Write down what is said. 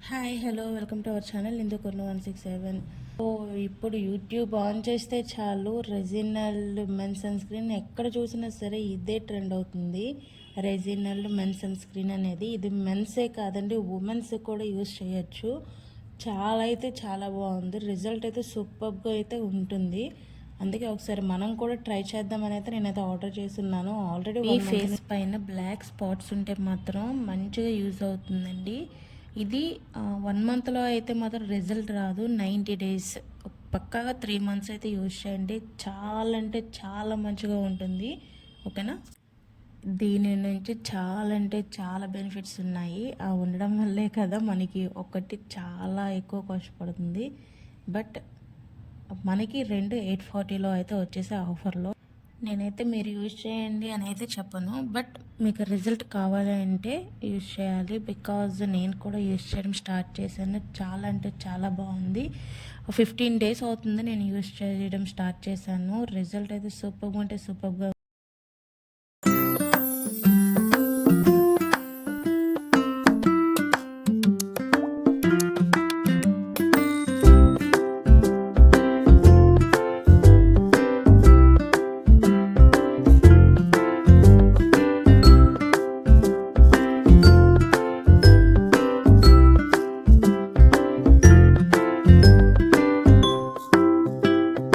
Hi hello welcome to our channel ఇందు కొర్ను 167. So ఇప్పుడు యూట్యూబ్ ఆన్ చేస్తే చాలు రెజినల్ మెన్ సన్ స్క్రీన్ ఎక్కడ చూసినా సరే ఇదే ట్రెండ్ అవుతుంది. రెజినల్ మెన్ సన్ స్క్రీన్ అనేది ఇది మెన్సే కాదండి, ఉమెన్స్ కూడా యూజ్ చేయొచ్చు. చాలా అయితే చాలా బాగుంది, రిజల్ట్ అయితే సూపర్గా అయితే ఉంటుంది. అందుకే ఒకసారి మనం కూడా ట్రై చేద్దామని అయితే నేనైతే ఆర్డర్ చేస్తున్నాను. ఆల్రెడీ ఈ ఫేస్ పైన బ్లాక్ స్పాట్స్ ఉంటే మాత్రం మంచిగా యూజ్ అవుతుందండి. ఇది 1 మంత్లో అయితే మాత్రం రిజల్ట్ రాదు, 90 డేస్, పక్కాగా 3 మంత్స్ అయితే యూజ్ చేయండి. చాలా అంటే చాలా మంచిగా ఉంటుంది. ఓకేనా, దీని నుంచి చాలా అంటే చాలా బెనిఫిట్స్ ఉన్నాయి. ఆ ఉండడం వల్లే కదా మనకి ఒకటి చాలా ఎక్కువ కాస్ట్ పడుతుంది. బట్ మనకి 840లో అయితే వచ్చేసే ఆఫర్లో. నేనైతే మీరు యూజ్ చేయండి అని అయితే చెప్పను, బట్ మీకు రిజల్ట్ కావాలంటే యూజ్ చేయాలి. బికాజ్ నేను కూడా యూజ్ చేయడం స్టార్ట్ చేశాను. చాలా అంటే చాలా బాగుంది. 15 డేస్ అవుతుంది నేను యూజ్ చేయడం స్టార్ట్ చేశాను. రిజల్ట్ అయితే సూపర్గా ఉంటే సూపర్గా